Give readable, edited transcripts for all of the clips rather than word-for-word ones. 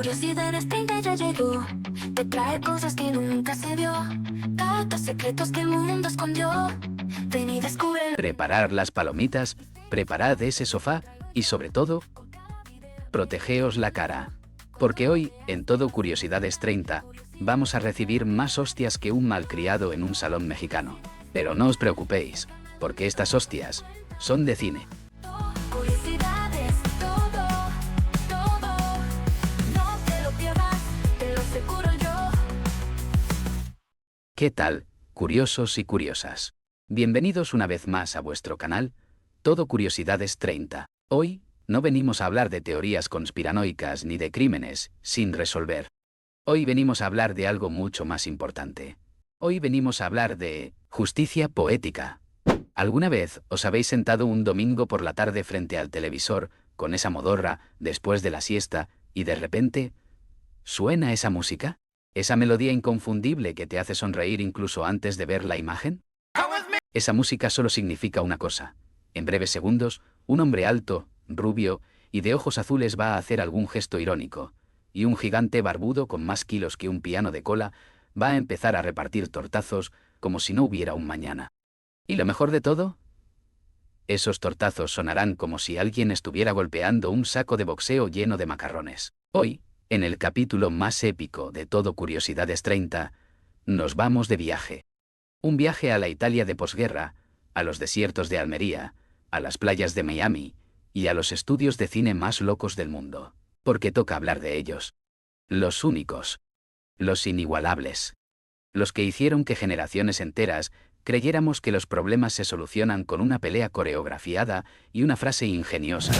Curiosidades 30 ya llegó. Te trae cosas que nunca se vio. Datos secretos que el mundo escondió. Ven y descubre. Preparad las palomitas, preparad ese sofá y sobre todo, protegeos la cara. Porque hoy, en Todo Curiosidades 30, vamos a recibir más hostias que un malcriado en un salón mexicano. Pero no os preocupéis, porque estas hostias son de cine. Curiosidades, todo, todo. No te lo pierdas, te lo aseguro yo. ¿Qué tal, curiosos y curiosas? Bienvenidos una vez más a vuestro canal, Todo Curiosidades 30. Hoy, no venimos a hablar de teorías conspiranoicas ni de crímenes sin resolver. Hoy venimos a hablar de algo mucho más importante. Hoy venimos a hablar de justicia poética. ¿Alguna vez os habéis sentado un domingo por la tarde frente al televisor, con esa modorra, después de la siesta, y de repente suena esa música? ¿Esa melodía inconfundible que te hace sonreír incluso antes de ver la imagen? Esa música solo significa una cosa. En breves segundos, un hombre alto, rubio y de ojos azules va a hacer algún gesto irónico, y un gigante barbudo con más kilos que un piano de cola va a empezar a repartir tortazos como si no hubiera un mañana. ¿Y lo mejor de todo? Esos tortazos sonarán como si alguien estuviera golpeando un saco de boxeo lleno de macarrones. Hoy, en el capítulo más épico de Todo Curiosidades 30, nos vamos de viaje. Un viaje a la Italia de posguerra, a los desiertos de Almería, a las playas de Miami y a los estudios de cine más locos del mundo. Porque toca hablar de ellos. Los únicos. Los inigualables. Los que hicieron que generaciones enteras creyéramos que los problemas se solucionan con una pelea coreografiada y una frase ingeniosa.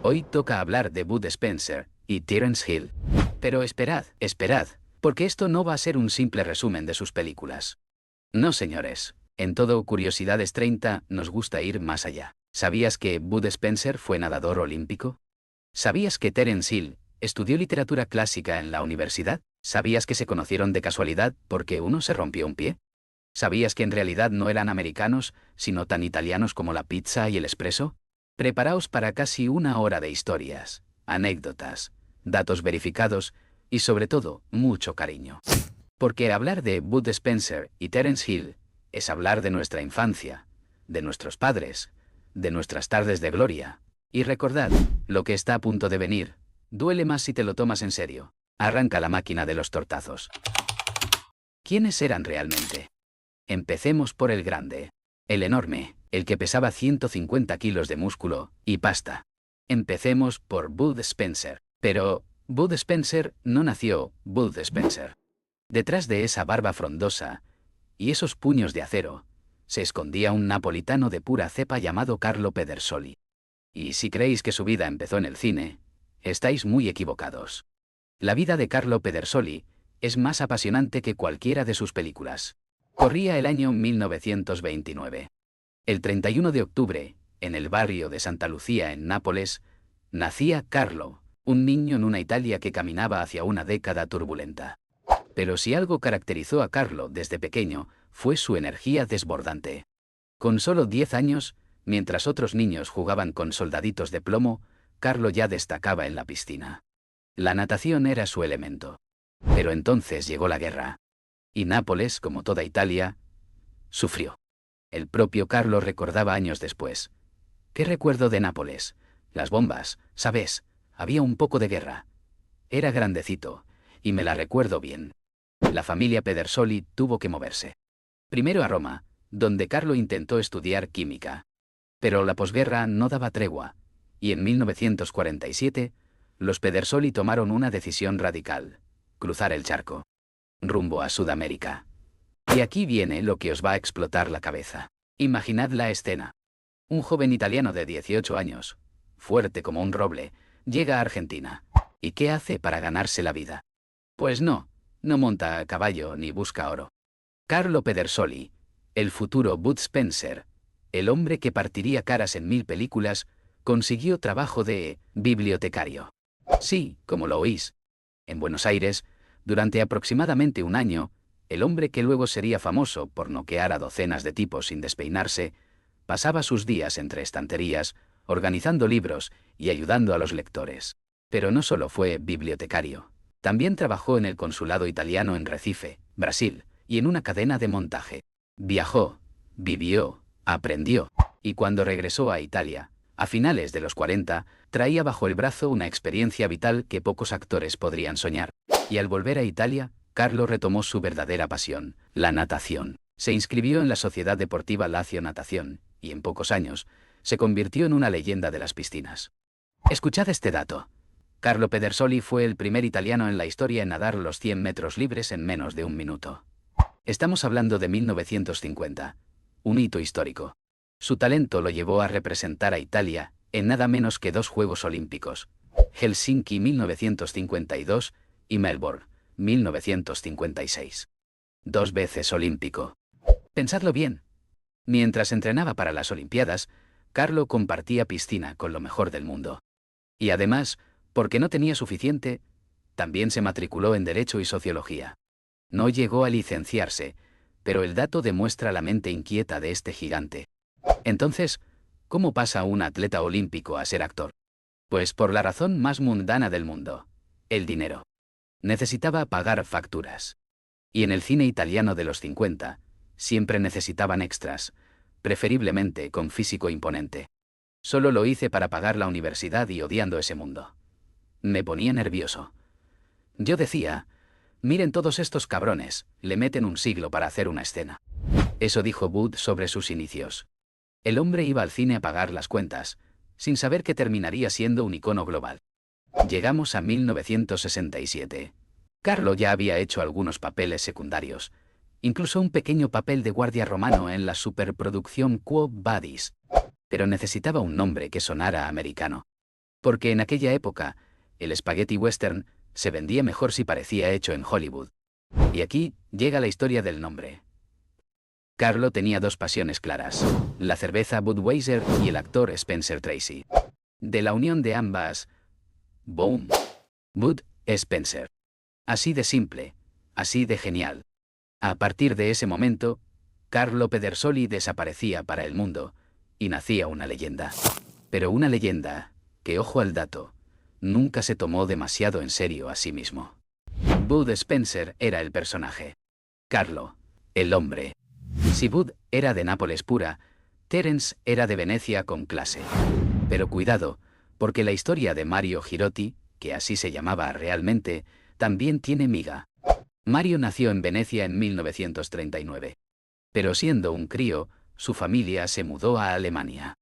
Hoy toca hablar de Bud Spencer y Terence Hill. Pero esperad, porque esto no va a ser un simple resumen de sus películas. No, señores, en Todo Curiosidades 30 nos gusta ir más allá. ¿Sabías que Bud Spencer fue nadador olímpico? ¿Sabías que Terence Hill estudió literatura clásica en la universidad? ¿Sabías que se conocieron de casualidad porque uno se rompió un pie? ¿Sabías que en realidad no eran americanos, sino tan italianos como la pizza y el espresso? Preparaos para casi una hora de historias, anécdotas, datos verificados y sobre todo, mucho cariño. Porque hablar de Bud Spencer y Terence Hill es hablar de nuestra infancia, de nuestros padres, de nuestras tardes de gloria. Y recordad, lo que está a punto de venir, duele más si te lo tomas en serio. Arranca la máquina de los tortazos. ¿Quiénes eran realmente? Empecemos por el grande, el enorme, el que pesaba 150 kilos de músculo y pasta. Empecemos por Bud Spencer. Pero Bud Spencer no nació Bud Spencer. Detrás de esa barba frondosa y esos puños de acero, se escondía un napolitano de pura cepa llamado Carlo Pedersoli. Y si creéis que su vida empezó en el cine, estáis muy equivocados. La vida de Carlo Pedersoli es más apasionante que cualquiera de sus películas. Corría el año 1929. El 31 de octubre, en el barrio de Santa Lucía en Nápoles, nacía Carlo, un niño en una Italia que caminaba hacia una década turbulenta. Pero si algo caracterizó a Carlo desde pequeño, fue su energía desbordante. Con solo 10 años, mientras otros niños jugaban con soldaditos de plomo, Carlo ya destacaba en la piscina. La natación era su elemento. Pero entonces llegó la guerra. Y Nápoles, como toda Italia, sufrió. El propio Carlo recordaba años después. ¿Qué recuerdo de Nápoles? Las bombas, ¿sabes? Había un poco de guerra. Era grandecito, y me la recuerdo bien. La familia Pedersoli tuvo que moverse. Primero a Roma, donde Carlo intentó estudiar química. Pero la posguerra no daba tregua, y en 1947, los Pedersoli tomaron una decisión radical: cruzar el charco, rumbo a Sudamérica. Y aquí viene lo que os va a explotar la cabeza. Imaginad la escena. Un joven italiano de 18 años, fuerte como un roble, llega a Argentina. ¿Y qué hace para ganarse la vida? Pues no monta a caballo ni busca oro. Carlo Pedersoli, el futuro Bud Spencer, el hombre que partiría caras en 1000 películas, consiguió trabajo de bibliotecario. Sí, como lo oís. En Buenos Aires, durante aproximadamente un año, el hombre que luego sería famoso por noquear a docenas de tipos sin despeinarse, pasaba sus días entre estanterías, organizando libros y ayudando a los lectores. Pero no solo fue bibliotecario. También trabajó en el consulado italiano en Recife, Brasil, y en una cadena de montaje. Viajó, vivió, aprendió, y cuando regresó a Italia, a finales de los 40, traía bajo el brazo una experiencia vital que pocos actores podrían soñar. Y al volver a Italia, Carlo retomó su verdadera pasión, la natación. Se inscribió en la Sociedad Deportiva Lazio Natación, y en pocos años, se convirtió en una leyenda de las piscinas. Escuchad este dato. Carlo Pedersoli fue el primer italiano en la historia en nadar los 100 metros libres en menos de un minuto. Estamos hablando de 1950, un hito histórico. Su talento lo llevó a representar a Italia en nada menos que 2 Juegos Olímpicos, Helsinki 1952 y Melbourne 1956. 2 veces olímpico. Pensadlo bien. Mientras entrenaba para las Olimpiadas, Carlo compartía piscina con lo mejor del mundo. Y además, porque no tenía suficiente, también se matriculó en Derecho y Sociología. No llegó a licenciarse, pero el dato demuestra la mente inquieta de este gigante. Entonces, ¿cómo pasa un atleta olímpico a ser actor? Pues por la razón más mundana del mundo: el dinero. Necesitaba pagar facturas. Y en el cine italiano de los 50, siempre necesitaban extras, preferiblemente con físico imponente. Solo lo hice para pagar la universidad y odiando ese mundo. Me ponía nervioso. Yo decía, miren todos estos cabrones, le meten un siglo para hacer una escena. Eso dijo Wood sobre sus inicios. El hombre iba al cine a pagar las cuentas, sin saber que terminaría siendo un icono global. Llegamos a 1967. Carlo ya había hecho algunos papeles secundarios, incluso un pequeño papel de guardia romano en la superproducción Quo Vadis, pero necesitaba un nombre que sonara americano. Porque en aquella época, el spaghetti western se vendía mejor si parecía hecho en Hollywood. Y aquí llega la historia del nombre. Carlo tenía 2 pasiones claras: la cerveza Budweiser y el actor Spencer Tracy. De la unión de ambas, ¡boom! Bud Spencer. Así de simple, así de genial. A partir de ese momento, Carlo Pedersoli desaparecía para el mundo, y nacía una leyenda. Pero una leyenda que, ojo al dato, nunca se tomó demasiado en serio a sí mismo. Bud Spencer era el personaje. Carlo, el hombre. Si Bud era de Nápoles pura, Terence era de Venecia con clase. Pero cuidado, porque la historia de Mario Girotti, que así se llamaba realmente, también tiene miga. Mario nació en Venecia en 1939. Pero siendo un crío, su familia se mudó a Alemania.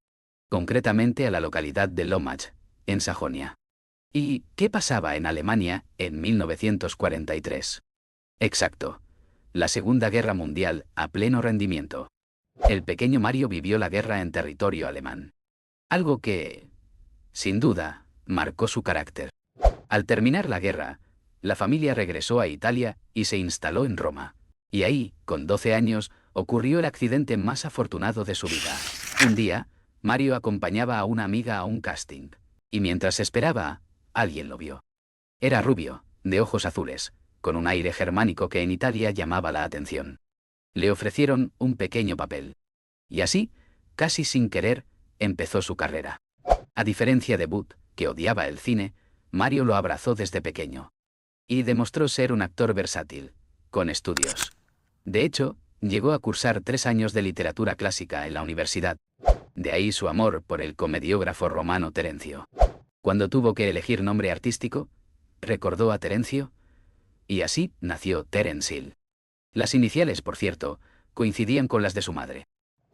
Concretamente a la localidad de Lommatzsch, en Sajonia. ¿Y qué pasaba en Alemania en 1943? Exacto. La Segunda Guerra Mundial a pleno rendimiento. El pequeño Mario vivió la guerra en territorio alemán. Algo que, sin duda, marcó su carácter. Al terminar la guerra, la familia regresó a Italia y se instaló en Roma. Y ahí, con 12 años, ocurrió el accidente más afortunado de su vida. Un día, Mario acompañaba a una amiga a un casting. Y mientras esperaba, alguien lo vio. Era rubio, de ojos azules, con un aire germánico que en Italia llamaba la atención. Le ofrecieron un pequeño papel. Y así, casi sin querer, empezó su carrera. A diferencia de Bud, que odiaba el cine, Mario lo abrazó desde pequeño. Y demostró ser un actor versátil, con estudios. De hecho, llegó a cursar 3 años de literatura clásica en la universidad. De ahí su amor por el comediógrafo romano Terencio. Cuando tuvo que elegir nombre artístico, recordó a Terencio, y así nació Terence Hill. Las iniciales, por cierto, coincidían con las de su madre.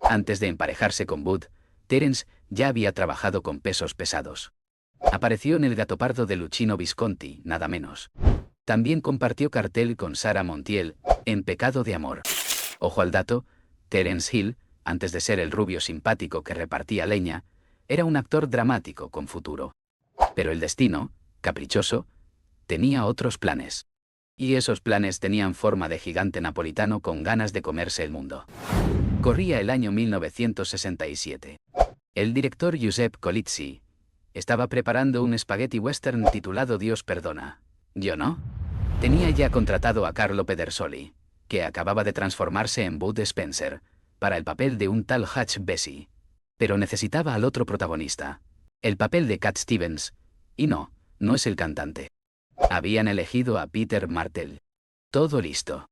Antes de emparejarse con Bud, Terence ya había trabajado con pesos pesados. Apareció en El Gattopardo de Luchino Visconti, nada menos. También compartió cartel con Sara Montiel en Pecado de Amor. Ojo al dato, Terence Hill, antes de ser el rubio simpático que repartía leña, era un actor dramático con futuro. Pero el destino, caprichoso, tenía otros planes. Y esos planes tenían forma de gigante napolitano con ganas de comerse el mundo. Corría el año 1967. El director Giuseppe Colizzi estaba preparando un spaghetti western titulado Dios perdona. ¿Yo no? Tenía ya contratado a Carlo Pedersoli, que acababa de transformarse en Bud Spencer, para el papel de un tal Hutch Bessie. Pero necesitaba al otro protagonista, el papel de Cat Stevens, y no es el cantante. Habían elegido a Peter Martell. Todo listo.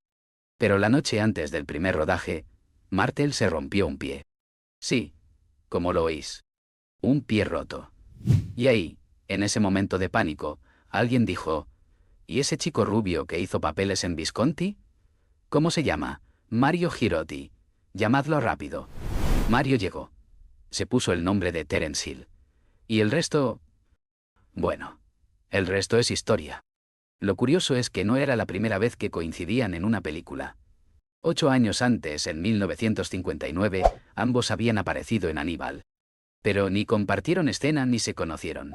Pero la noche antes del primer rodaje, Martell se rompió un pie. Sí, como lo oís. Un pie roto. Y ahí, en ese momento de pánico, alguien dijo, ¿y ese chico rubio que hizo papeles en Visconti? ¿Cómo se llama? Mario Girotti. Llamadlo rápido. Mario llegó. Se puso el nombre de Terence Hill. Y el resto... Bueno, el resto es historia. Lo curioso es que no era la primera vez que coincidían en una película. 8 años antes, en 1959, ambos habían aparecido en Aníbal. Pero ni compartieron escena ni se conocieron.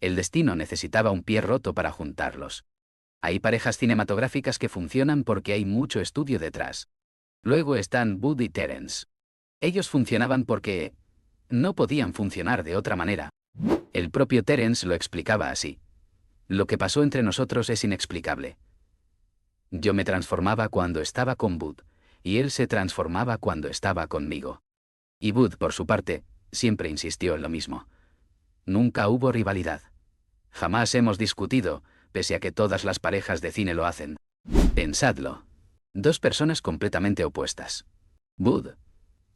El destino necesitaba un pie roto para juntarlos. Hay parejas cinematográficas que funcionan porque hay mucho estudio detrás. Luego están Bud y Terence. Ellos funcionaban porque no podían funcionar de otra manera. El propio Terence lo explicaba así. Lo que pasó entre nosotros es inexplicable. Yo me transformaba cuando estaba con Bud, y él se transformaba cuando estaba conmigo. Y Bud, por su parte, siempre insistió en lo mismo. Nunca hubo rivalidad. Jamás hemos discutido, pese a que todas las parejas de cine lo hacen. Pensadlo. Dos personas completamente opuestas. Bud,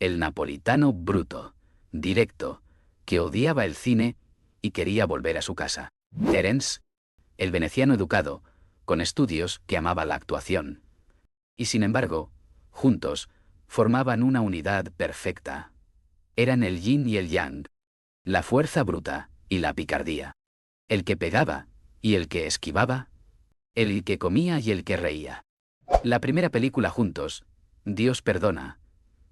el napolitano bruto, directo, que odiaba el cine y quería volver a su casa. Terence, el veneciano educado, con estudios, que amaba la actuación. Y sin embargo, juntos, formaban una unidad perfecta. Eran el yin y el yang, la fuerza bruta y la picardía. El que pegaba y el que esquivaba, el que comía y el que reía. La primera película juntos, Dios perdona,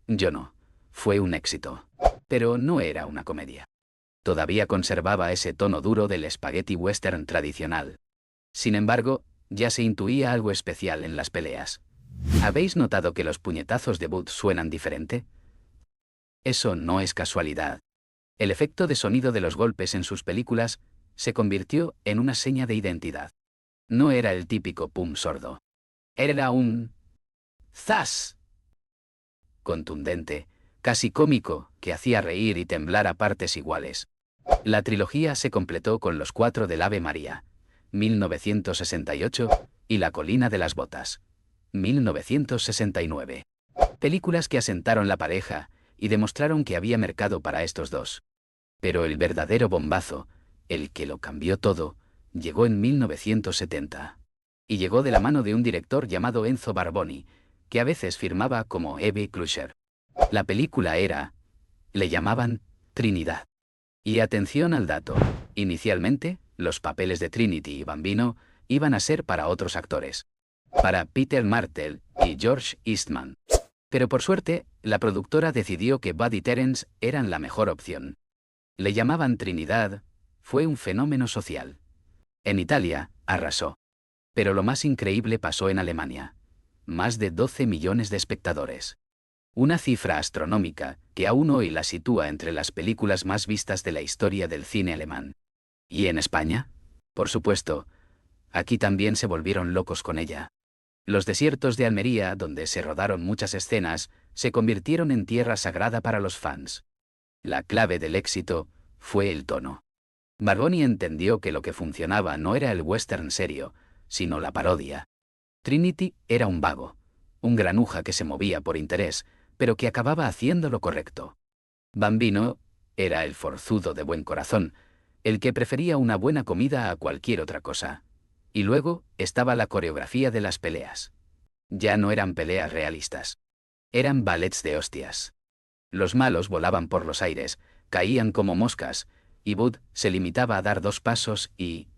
yo no, fue un éxito. Pero no era una comedia. Todavía conservaba ese tono duro del spaghetti western tradicional. Sin embargo, ya se intuía algo especial en las peleas. ¿Habéis notado que los puñetazos de Bud suenan diferente? Eso no es casualidad. El efecto de sonido de los golpes en sus películas se convirtió en una seña de identidad. No era el típico pum sordo. Era un ¡zas! Contundente, casi cómico, que hacía reír y temblar a partes iguales. La trilogía se completó con Los Cuatro del Ave María, 1968, y La Colina de las Botas, 1969. Películas que asentaron la pareja y demostraron que había mercado para estos dos. Pero el verdadero bombazo, el que lo cambió todo, llegó en 1970. Y llegó de la mano de un director llamado Enzo Barboni, que a veces firmaba como E.B. Clusher. La película le llamaban Trinidad. Y atención al dato, inicialmente, los papeles de Trinity y Bambino iban a ser para otros actores. Para Peter Martell y George Eastman. Pero por suerte, la productora decidió que Bud y Terence eran la mejor opción. Le llamaban Trinidad, fue un fenómeno social. En Italia, arrasó. Pero lo más increíble pasó en Alemania. Más de 12 millones de espectadores. Una cifra astronómica que aún hoy la sitúa entre las películas más vistas de la historia del cine alemán. ¿Y en España? Por supuesto, aquí también se volvieron locos con ella. Los desiertos de Almería, donde se rodaron muchas escenas, se convirtieron en tierra sagrada para los fans. La clave del éxito fue el tono. Barboni entendió que lo que funcionaba no era el western serio, sino la parodia. Trinity era un vago, un granuja que se movía por interés, pero que acababa haciendo lo correcto. Bambino era el forzudo de buen corazón, el que prefería una buena comida a cualquier otra cosa. Y luego estaba la coreografía de las peleas. Ya no eran peleas realistas. Eran ballets de hostias. Los malos volaban por los aires, caían como moscas, y Bud se limitaba a dar 2 pasos y...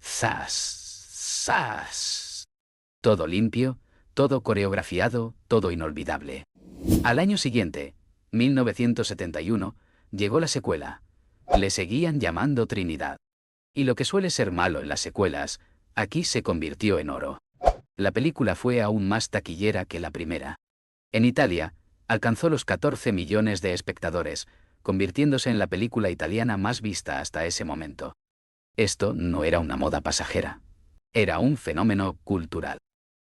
¡zas! ¡zas! Todo limpio, todo coreografiado, todo inolvidable. Al año siguiente, 1971, llegó la secuela. Le seguían llamando Trinidad. Y lo que suele ser malo en las secuelas, aquí se convirtió en oro. La película fue aún más taquillera que la primera. En Italia, alcanzó los 14 millones de espectadores, convirtiéndose en la película italiana más vista hasta ese momento. Esto no era una moda pasajera. Era un fenómeno cultural.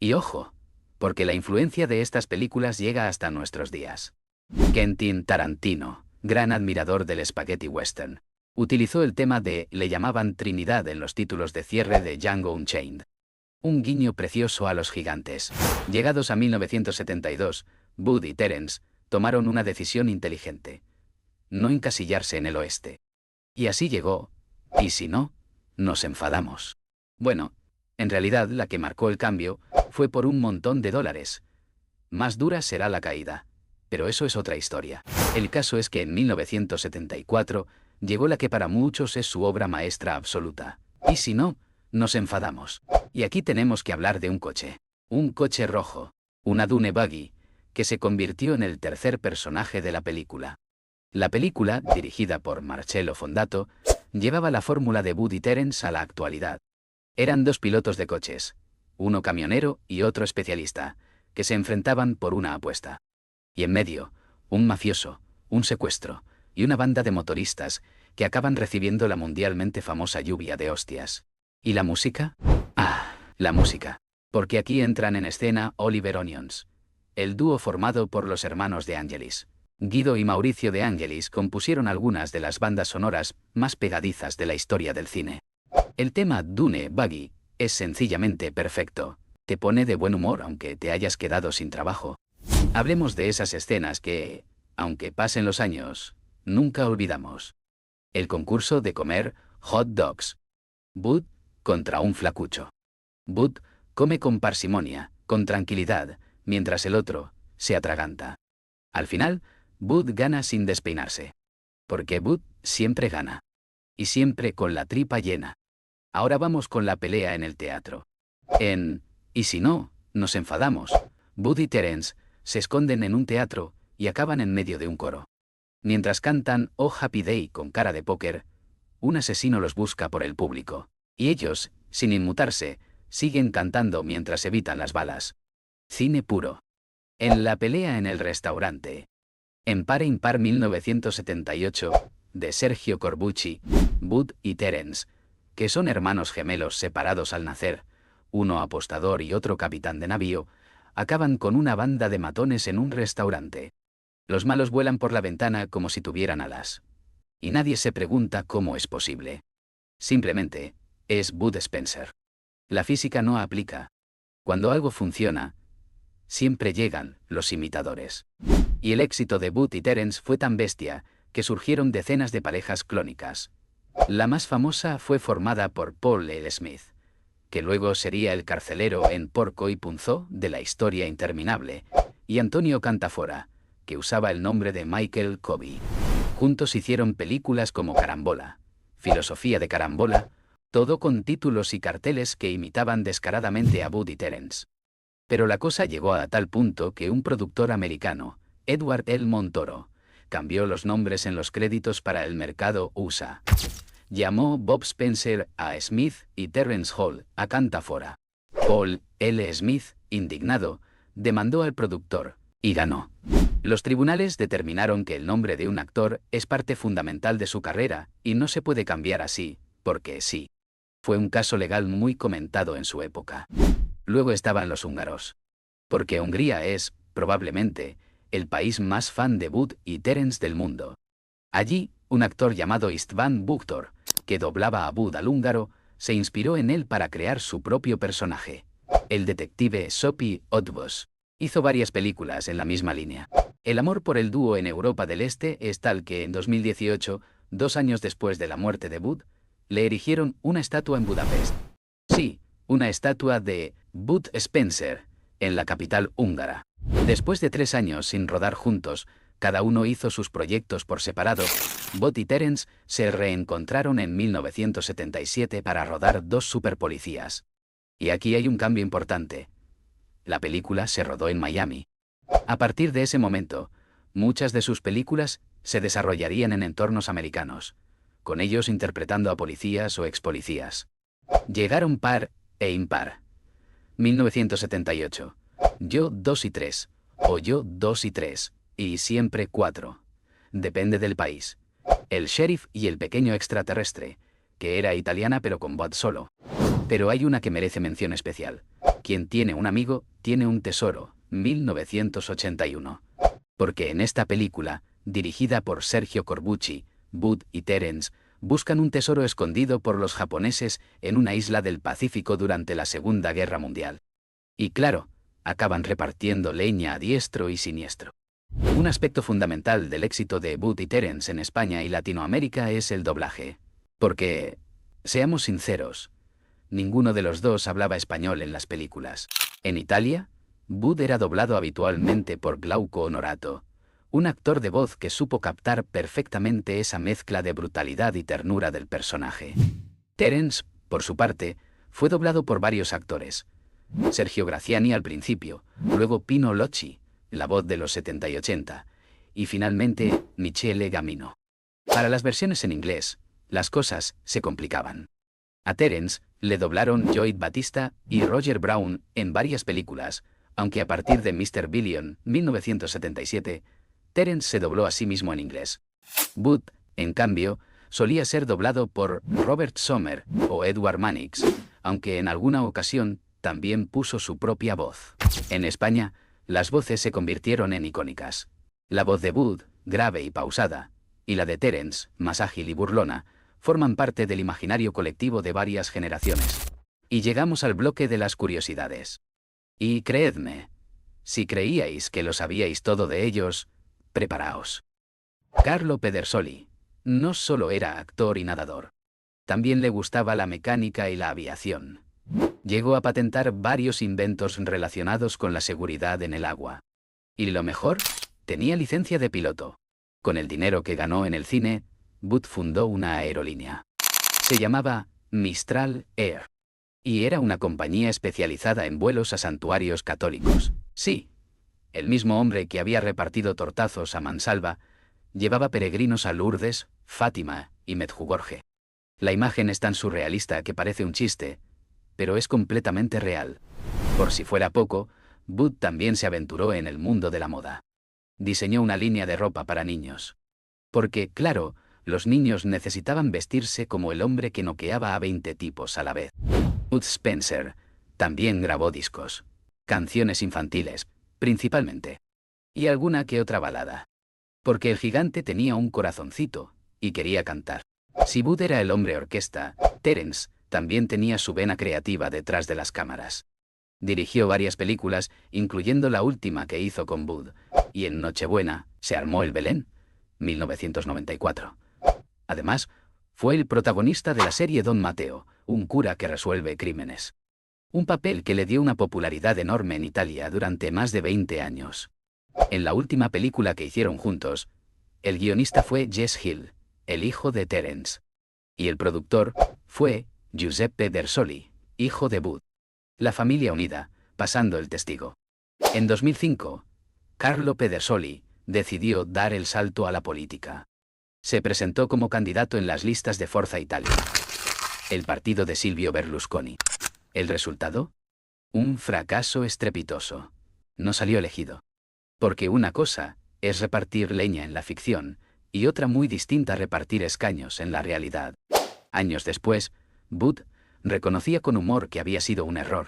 Y ojo, porque la influencia de estas películas llega hasta nuestros días. Quentin Tarantino, gran admirador del spaghetti western. Utilizó el tema de Le llamaban Trinidad en los títulos de cierre de Django Unchained. Un guiño precioso a los gigantes. Llegados a 1972, Bud y Terence tomaron una decisión inteligente. No encasillarse en el oeste. Y así llegó, y si no, nos enfadamos. Bueno, en realidad la que marcó el cambio fue por un montón de dólares. Más dura será la caída. Pero eso es otra historia. El caso es que en 1974 llegó la que para muchos es su obra maestra absoluta. Y si no, nos enfadamos. Y aquí tenemos que hablar de un coche. Un coche rojo. Una Dune Buggy, que se convirtió en el tercer personaje de la película. La película, dirigida por Marcello Fondato, llevaba la fórmula de Bud y Terence a la actualidad. Eran dos pilotos de coches, uno camionero y otro especialista, que se enfrentaban por una apuesta. Y en medio, un mafioso, un secuestro y una banda de motoristas que acaban recibiendo la mundialmente famosa lluvia de hostias. ¿Y la música? Ah, la música. Porque aquí entran en escena Oliver Onions, el dúo formado por los hermanos de Angelis. Guido y Mauricio de Angelis compusieron algunas de las bandas sonoras más pegadizas de la historia del cine. El tema Dune Buggy es sencillamente perfecto. Te pone de buen humor aunque te hayas quedado sin trabajo. Hablemos de esas escenas que, aunque pasen los años, nunca olvidamos. El concurso de comer hot dogs. Bud contra un flacucho. Bud come con parsimonia, con tranquilidad, mientras el otro se atraganta. Al final, Bud gana sin despeinarse. Porque Bud siempre gana. Y siempre con la tripa llena. Ahora vamos con la pelea en el teatro. Y si no, nos enfadamos. Bud y Terence se esconden en un teatro y acaban en medio de un coro. Mientras cantan Oh Happy Day con cara de póker, un asesino los busca por el público. Y ellos, sin inmutarse, siguen cantando mientras evitan las balas. Cine puro. En la pelea en el restaurante. En Par e Impar 1978, de Sergio Corbucci, Bud y Terence, que son hermanos gemelos separados al nacer, uno apostador y otro capitán de navío, acaban con una banda de matones en un restaurante. Los malos vuelan por la ventana como si tuvieran alas. Y nadie se pregunta cómo es posible. Simplemente, es Bud Spencer. La física no aplica. Cuando algo funciona, siempre llegan los imitadores. Y el éxito de Bud y Terence fue tan bestia que surgieron decenas de parejas clónicas. La más famosa fue formada por Paul L. Smith, que luego sería el carcelero en Porco y Punzó de La historia interminable, y Antonio Cantafora, que usaba el nombre de Michael Covey. Juntos hicieron películas como Carambola, Filosofía de Carambola, todo con títulos y carteles que imitaban descaradamente a Bud y Terence. Pero la cosa llegó a tal punto que un productor americano, Edward L. Montoro, cambió los nombres en los créditos para el mercado USA. Llamó Bob Spencer a Smith y Terence Hall a Cantafora. Paul L. Smith, indignado, demandó al productor, y ganó. Los tribunales determinaron que el nombre de un actor es parte fundamental de su carrera y no se puede cambiar así, porque sí. Fue un caso legal muy comentado en su época. Luego estaban los húngaros. Porque Hungría es, probablemente, el país más fan de Bud y Terence del mundo. Allí, un actor llamado István Buktor, que doblaba a Bud al húngaro, se inspiró en él para crear su propio personaje. El detective Sopi Odvos. Hizo varias películas en la misma línea. El amor por el dúo en Europa del Este es tal que en 2018, 2 años después de la muerte de Bud, le erigieron una estatua en Budapest. Sí, una estatua de Bud Spencer, en la capital húngara. Después de 3 años sin rodar juntos, cada uno hizo sus proyectos por separado, Bud y Terence se reencontraron en 1977 para rodar 2 superpolicías. Y aquí hay un cambio importante. La película se rodó en Miami. A partir de ese momento, muchas de sus películas se desarrollarían en entornos americanos, con ellos interpretando a policías o expolicías. Llegaron Par e Impar. 1978. Yo 2 y 3, o Yo 2 y 3, y siempre 4. Depende del país. El sheriff y el pequeño extraterrestre, que era italiana pero con Bud solo. Pero hay una que merece mención especial. Quien tiene un amigo, tiene un tesoro, 1981. Porque en esta película, dirigida por Sergio Corbucci, Bud y Terence buscan un tesoro escondido por los japoneses en una isla del Pacífico durante la Segunda Guerra Mundial. Y claro, acaban repartiendo leña a diestro y siniestro. Un aspecto fundamental del éxito de Bud y Terence en España y Latinoamérica es el doblaje. Porque, seamos sinceros, ninguno de los dos hablaba español en las películas. En Italia, Bud era doblado habitualmente por Glauco Onorato, un actor de voz que supo captar perfectamente esa mezcla de brutalidad y ternura del personaje. Terence, por su parte, fue doblado por varios actores. Sergio Graziani al principio, luego Pino Locci, la voz de los 70 y 80, y finalmente Michele Gamino. Para las versiones en inglés, las cosas se complicaban. A Terence le doblaron Lloyd Battista y Roger Brown en varias películas, aunque a partir de Mr. Billion, 1977, Terence se dobló a sí mismo en inglés. Bud, en cambio, solía ser doblado por Robert Sommer o Edward Mannix, aunque en alguna ocasión también puso su propia voz. En España, las voces se convirtieron en icónicas. La voz de Bud, grave y pausada, y la de Terence, más ágil y burlona, forman parte del imaginario colectivo de varias generaciones. Y llegamos al bloque de las curiosidades. Y creedme, si creíais que lo sabíais todo de ellos, preparaos. Carlo Pedersoli no solo era actor y nadador, también le gustaba la mecánica y la aviación. Llegó a patentar varios inventos relacionados con la seguridad en el agua. Y lo mejor, tenía licencia de piloto. Con el dinero que ganó en el cine, Bud fundó una aerolínea. Se llamaba Mistral Air. Y era una compañía especializada en vuelos a santuarios católicos. Sí, el mismo hombre que había repartido tortazos a mansalva, llevaba peregrinos a Lourdes, Fátima y Medjugorje. La imagen es tan surrealista que parece un chiste, pero es completamente real. Por si fuera poco, Bud también se aventuró en el mundo de la moda. Diseñó una línea de ropa para niños. Porque, claro, los niños necesitaban vestirse como el hombre que noqueaba a 20 tipos a la vez. Bud Spencer también grabó discos, canciones infantiles, principalmente, y alguna que otra balada. Porque el gigante tenía un corazoncito y quería cantar. Si Bud era el hombre orquesta, Terence también tenía su vena creativa detrás de las cámaras. Dirigió varias películas, incluyendo la última que hizo con Bud, y en Nochebuena se armó el Belén, 1994. Además, fue el protagonista de la serie Don Mateo, un cura que resuelve crímenes. Un papel que le dio una popularidad enorme en Italia durante más de 20 años. En la última película que hicieron juntos, el guionista fue Jess Hill, el hijo de Terence. Y el productor fue Giuseppe Bersoli, hijo de Bud. La familia unida, pasando el testigo. En 2005, Carlo Pedersoli decidió dar el salto a la política. Se presentó como candidato en las listas de Forza Italia, el partido de Silvio Berlusconi. ¿El resultado? Un fracaso estrepitoso. No salió elegido. Porque una cosa es repartir leña en la ficción, y otra muy distinta repartir escaños en la realidad. Años después, Bud reconocía con humor que había sido un error.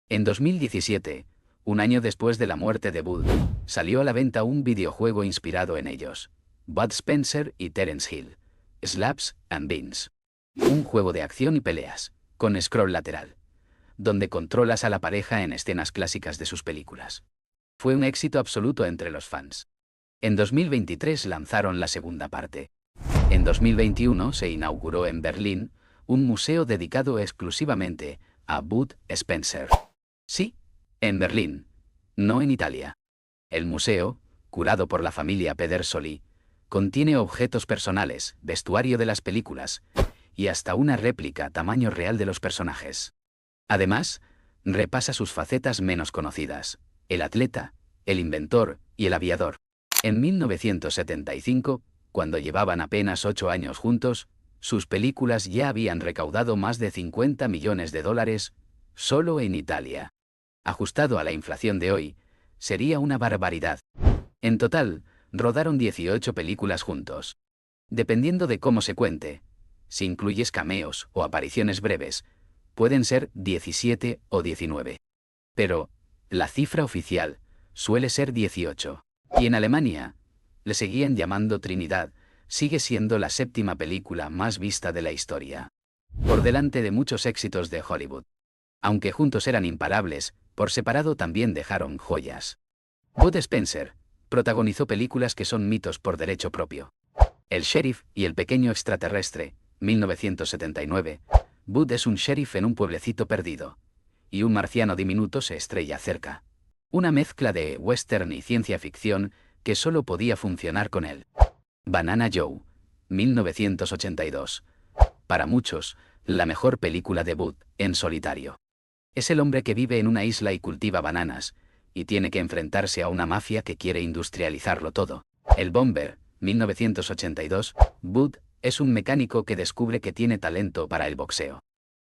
En 2017, un año después de la muerte de Bud, salió a la venta un videojuego inspirado en ellos, Bud Spencer y Terence Hill, Slaps and Beans. Un juego de acción y peleas, con scroll lateral, donde controlas a la pareja en escenas clásicas de sus películas. Fue un éxito absoluto entre los fans. En 2023 lanzaron la segunda parte. En 2021 se inauguró en Berlín un museo dedicado exclusivamente a Bud Spencer. Sí, en Berlín, no en Italia. El museo, curado por la familia Pedersoli, contiene objetos personales, vestuario de las películas y hasta una réplica tamaño real de los personajes. Además, repasa sus facetas menos conocidas: el atleta, el inventor y el aviador. En 1975, cuando llevaban apenas 8 años juntos, sus películas ya habían recaudado más de $50 millones solo en Italia. Ajustado a la inflación de hoy, sería una barbaridad. En total, rodaron 18 películas juntos. Dependiendo de cómo se cuente, si incluyes cameos o apariciones breves, pueden ser 17 o 19. Pero la cifra oficial suele ser 18. Y en Alemania, le seguían llamando Trinidad, sigue siendo la séptima película más vista de la historia, por delante de muchos éxitos de Hollywood. Aunque juntos eran imparables, por separado también dejaron joyas. Bud Spencer protagonizó películas que son mitos por derecho propio. El sheriff y el pequeño extraterrestre, 1979. Bud es un sheriff en un pueblecito perdido, y un marciano diminuto se estrella cerca. Una mezcla de western y ciencia ficción que solo podía funcionar con él. Banana Joe, 1982. Para muchos, la mejor película de Bud, en solitario. Es el hombre que vive en una isla y cultiva bananas, y tiene que enfrentarse a una mafia que quiere industrializarlo todo. El Bomber, 1982. Bud es un mecánico que descubre que tiene talento para el boxeo.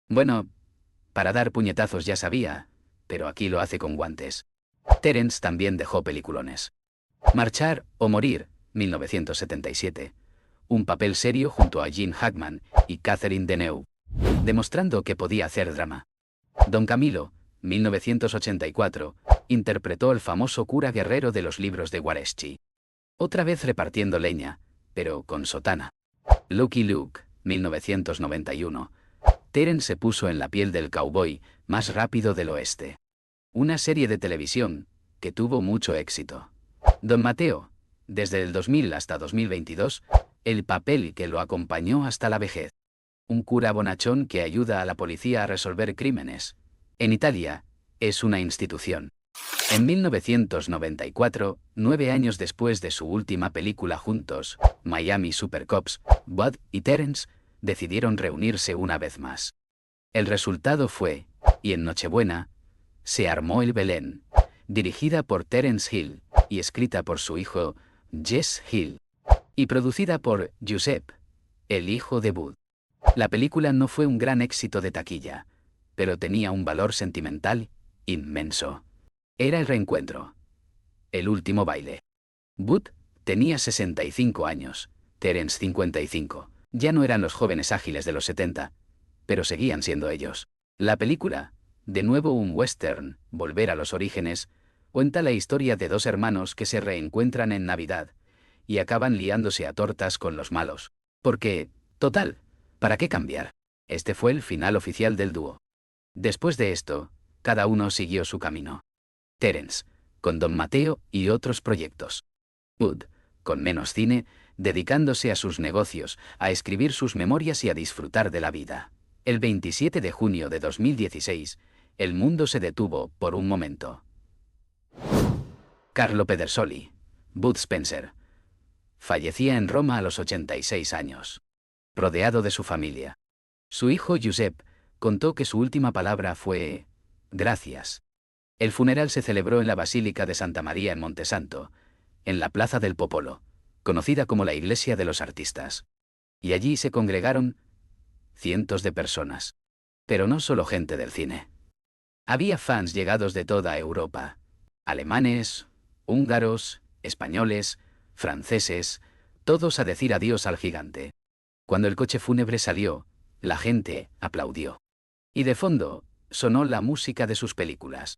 Bueno, para dar puñetazos ya sabía, pero aquí lo hace con guantes. Terence también dejó peliculones. Marchar o morir, 1977. Un papel serio junto a Gene Hackman y Catherine Deneuve, demostrando que podía hacer drama. Don Camilo, 1984, interpretó al famoso cura guerrero de los libros de Guareschi. Otra vez repartiendo leña, pero con sotana. Lucky Luke, 1991. Terence se puso en la piel del cowboy más rápido del oeste. Una serie de televisión que tuvo mucho éxito. Don Mateo, desde el 2000 hasta 2022, el papel que lo acompañó hasta la vejez. Un cura bonachón que ayuda a la policía a resolver crímenes. En Italia, es una institución. En 1994, 9 años después de su última película juntos, Miami Super Cops, Bud y Terence decidieron reunirse una vez más. El resultado fue, y en Nochebuena, se armó el Belén, dirigida por Terence Hill y escrita por su hijo, Jess Hill, y producida por Giuseppe, el hijo de Bud. La película no fue un gran éxito de taquilla, pero tenía un valor sentimental inmenso. Era el reencuentro. El último baile. Bud tenía 65 años, Terence 55. Ya no eran los jóvenes ágiles de los 70, pero seguían siendo ellos. La película, de nuevo un western, volver a los orígenes, cuenta la historia de dos hermanos que se reencuentran en Navidad y acaban liándose a tortas con los malos. Porque, total, ¿para qué cambiar? Este fue el final oficial del dúo. Después de esto, cada uno siguió su camino. Terence, con Don Mateo y otros proyectos. Bud, con menos cine, dedicándose a sus negocios, a escribir sus memorias y a disfrutar de la vida. El 27 de junio de 2016, el mundo se detuvo por un momento. Carlo Pedersoli, Bud Spencer, fallecía en Roma a los 86 años, rodeado de su familia. Su hijo Giuseppe contó que su última palabra fue «gracias». El funeral se celebró en la Basílica de Santa María en Montesanto, en la Plaza del Popolo, conocida como la Iglesia de los Artistas. Y allí se congregaron cientos de personas. Pero no solo gente del cine. Había fans llegados de toda Europa. Alemanes, húngaros, españoles, franceses, todos a decir adiós al gigante. Cuando el coche fúnebre salió, la gente aplaudió. Y de fondo, sonó la música de sus películas.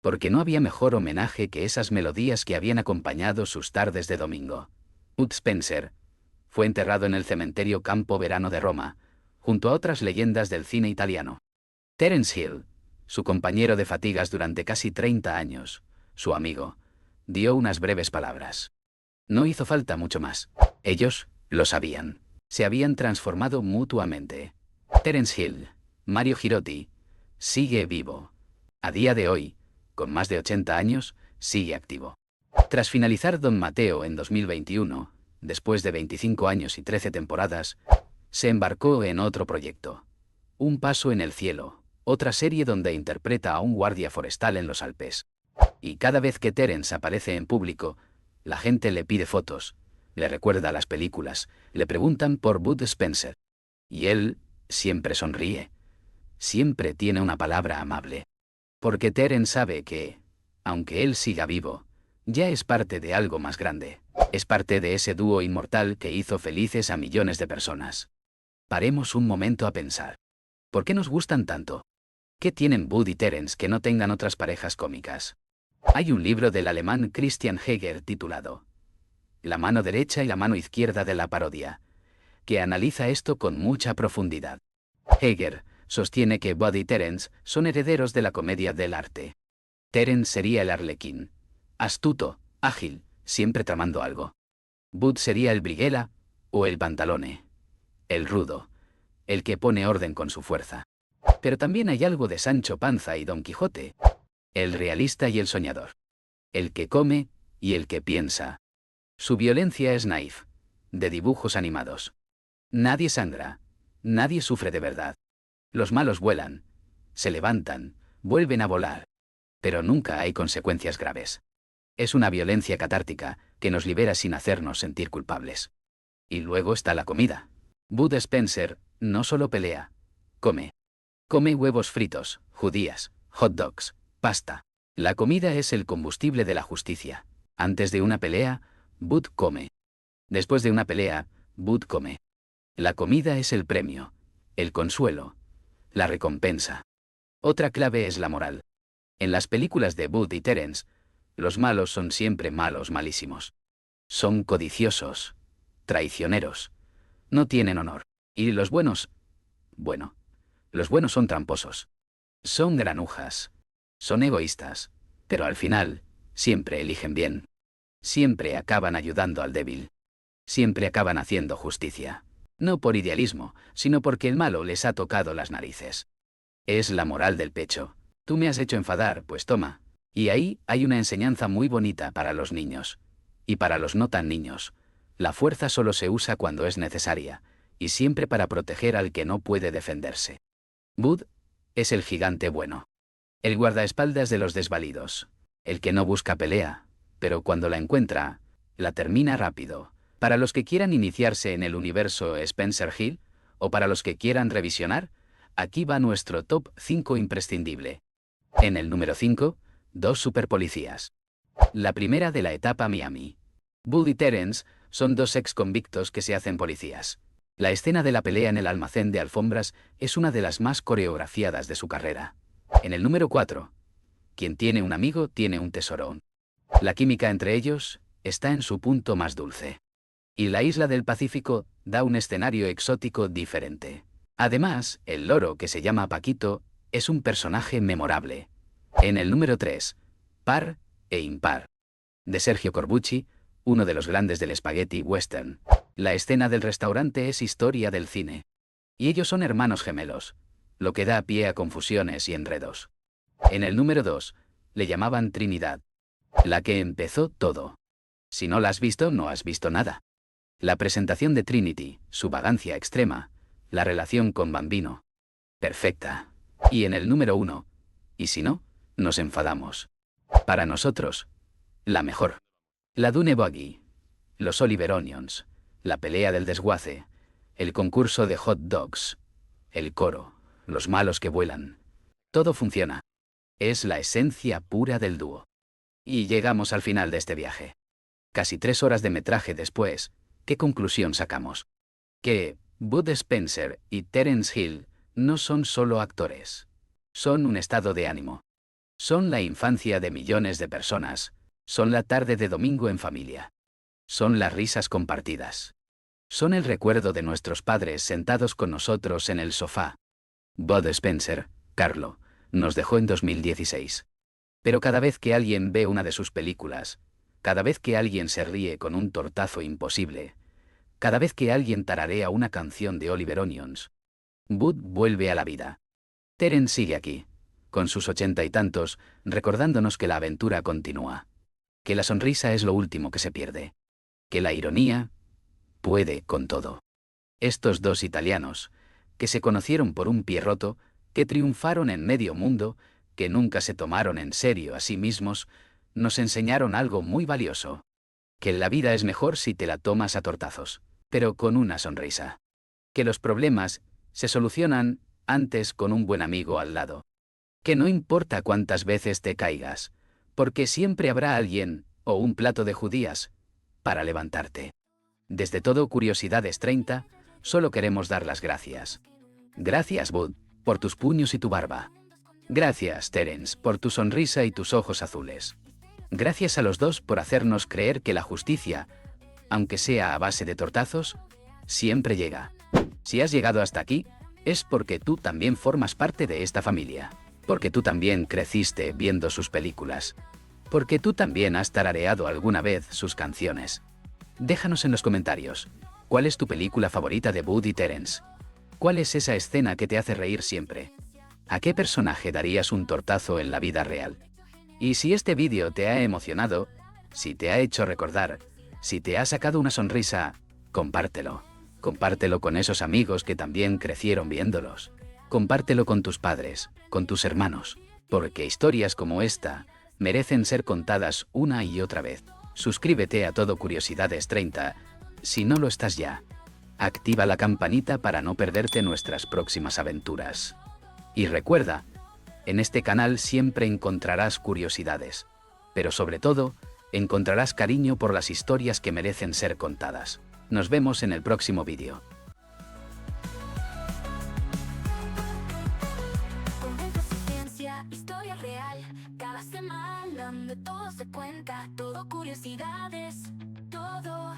Porque no había mejor homenaje que esas melodías que habían acompañado sus tardes de domingo. Bud Spencer fue enterrado en el cementerio Campo Verano de Roma, junto a otras leyendas del cine italiano. Terence Hill, su compañero de fatigas durante casi 30 años, su amigo, dio unas breves palabras. No hizo falta mucho más. Ellos lo sabían. Se habían transformado mutuamente. Terence Hill, Mario Girotti, sigue vivo. A día de hoy, con más de 80 años, sigue activo. Tras finalizar Don Mateo en 2021, después de 25 años y 13 temporadas, se embarcó en otro proyecto. Un paso en el cielo, otra serie donde interpreta a un guardia forestal en los Alpes. Y cada vez que Terence aparece en público, la gente le pide fotos, le recuerda las películas, le preguntan por Bud Spencer. Y él siempre sonríe. Siempre tiene una palabra amable. Porque Terence sabe que, aunque él siga vivo, ya es parte de algo más grande. Es parte de ese dúo inmortal que hizo felices a millones de personas. Paremos un momento a pensar. ¿Por qué nos gustan tanto? ¿Qué tienen Bud y Terence que no tengan otras parejas cómicas? Hay un libro del alemán Christian Heger titulado la mano derecha y la mano izquierda de la parodia, que analiza esto con mucha profundidad. Heger sostiene que Bud y Terence son herederos de la comedia del arte. Terence sería el arlequín, astuto, ágil, siempre tramando algo. Bud sería el briguela o el pantalone, el rudo, el que pone orden con su fuerza. Pero también hay algo de Sancho Panza y Don Quijote, el realista y el soñador, el que come y el que piensa. Su violencia es naif, de dibujos animados. Nadie sangra, nadie sufre de verdad. Los malos vuelan, se levantan, vuelven a volar, pero nunca hay consecuencias graves. Es una violencia catártica que nos libera sin hacernos sentir culpables. Y luego está la comida. Bud Spencer no solo pelea, come. Come huevos fritos, judías, hot dogs, pasta. La comida es el combustible de la justicia. Antes de una pelea, Bud come. Después de una pelea, Bud come. La comida es el premio, el consuelo, la recompensa. Otra clave es la moral. En las películas de Bud y Terence, los malos son siempre malos malísimos. Son codiciosos, traicioneros, no tienen honor. Y los buenos, bueno, los buenos son tramposos. Son granujas, son egoístas, pero al final, siempre eligen bien. Siempre acaban ayudando al débil. Siempre acaban haciendo justicia. No por idealismo, sino porque el malo les ha tocado las narices. Es la moral del pecho. Tú me has hecho enfadar, pues toma. Y ahí hay una enseñanza muy bonita para los niños. Y para los no tan niños. La fuerza solo se usa cuando es necesaria, y siempre para proteger al que no puede defenderse. Bud es el gigante bueno. El guardaespaldas de los desvalidos. El que no busca pelea, pero cuando la encuentra, la termina rápido. Para los que quieran iniciarse en el universo Spencer Hill, o para los que quieran revisionar, aquí va nuestro top 5 imprescindible. En el número 5, dos superpolicías. La primera de la etapa Miami. Bud y Terence son dos ex convictos que se hacen policías. La escena de la pelea en el almacén de alfombras es una de las más coreografiadas de su carrera. En el número 4, quien tiene un amigo tiene un tesoro. La química entre ellos está en su punto más dulce. Y la isla del Pacífico da un escenario exótico diferente. Además, el loro que se llama Paquito es un personaje memorable. En el número 3, Par e Impar. De Sergio Corbucci, uno de los grandes del spaghetti western. La escena del restaurante es historia del cine. Y ellos son hermanos gemelos, lo que da pie a confusiones y enredos. En el número 2, le llamaban Trinidad. La que empezó todo. Si no la has visto, no has visto nada. La presentación de Trinity, su vagancia extrema, la relación con Bambino. Perfecta. Y en el número 1, y si no, nos enfadamos. Para nosotros, la mejor. La Dune Buggy, los Oliver Onions, la pelea del desguace, el concurso de hot dogs, el coro, los malos que vuelan. Todo funciona. Es la esencia pura del dúo. Y llegamos al final de este viaje. Casi 3 horas de metraje después, ¿qué conclusión sacamos? Que Bud Spencer y Terence Hill no son solo actores. Son un estado de ánimo. Son la infancia de millones de personas. Son la tarde de domingo en familia. Son las risas compartidas. Son el recuerdo de nuestros padres sentados con nosotros en el sofá. Bud Spencer, Carlo, nos dejó en 2016. Pero cada vez que alguien ve una de sus películas, cada vez que alguien se ríe con un tortazo imposible, cada vez que alguien tararea una canción de Oliver Onions, Bud vuelve a la vida. Terence sigue aquí, con sus 80 y tantos, recordándonos que la aventura continúa. Que la sonrisa es lo último que se pierde. Que la ironía puede con todo. Estos dos italianos, que se conocieron por un pie roto, que triunfaron en medio mundo, que nunca se tomaron en serio a sí mismos, nos enseñaron algo muy valioso. Que la vida es mejor si te la tomas a tortazos, pero con una sonrisa. Que los problemas se solucionan antes con un buen amigo al lado. Que no importa cuántas veces te caigas, porque siempre habrá alguien, o un plato de judías, para levantarte. Desde Todo Curiosidades 30, solo queremos dar las gracias. Gracias, Bud, por tus puños y tu barba. Gracias, Terence, por tu sonrisa y tus ojos azules. Gracias a los dos por hacernos creer que la justicia aunque sea a base de tortazos, siempre llega. Si has llegado hasta aquí, es porque tú también formas parte de esta familia, porque tú también creciste viendo sus películas, porque tú también has tarareado alguna vez sus canciones. Déjanos en los comentarios, ¿cuál es tu película favorita de Bud y Terence? ¿Cuál es esa escena que te hace reír siempre? ¿A qué personaje darías un tortazo en la vida real? Y si este vídeo te ha emocionado, si te ha hecho recordar, si te ha sacado una sonrisa, compártelo. Compártelo con esos amigos que también crecieron viéndolos. Compártelo con tus padres, con tus hermanos, porque historias como esta merecen ser contadas una y otra vez. Suscríbete a Todo Curiosidades 30, si no lo estás ya. Activa la campanita para no perderte nuestras próximas aventuras. Y recuerda, en este canal siempre encontrarás curiosidades, pero sobre todo, encontrarás cariño por las historias que merecen ser contadas. Nos vemos en el próximo vídeo. Historia real, cada semana donde todo se cuenta, todo curiosidades, todo.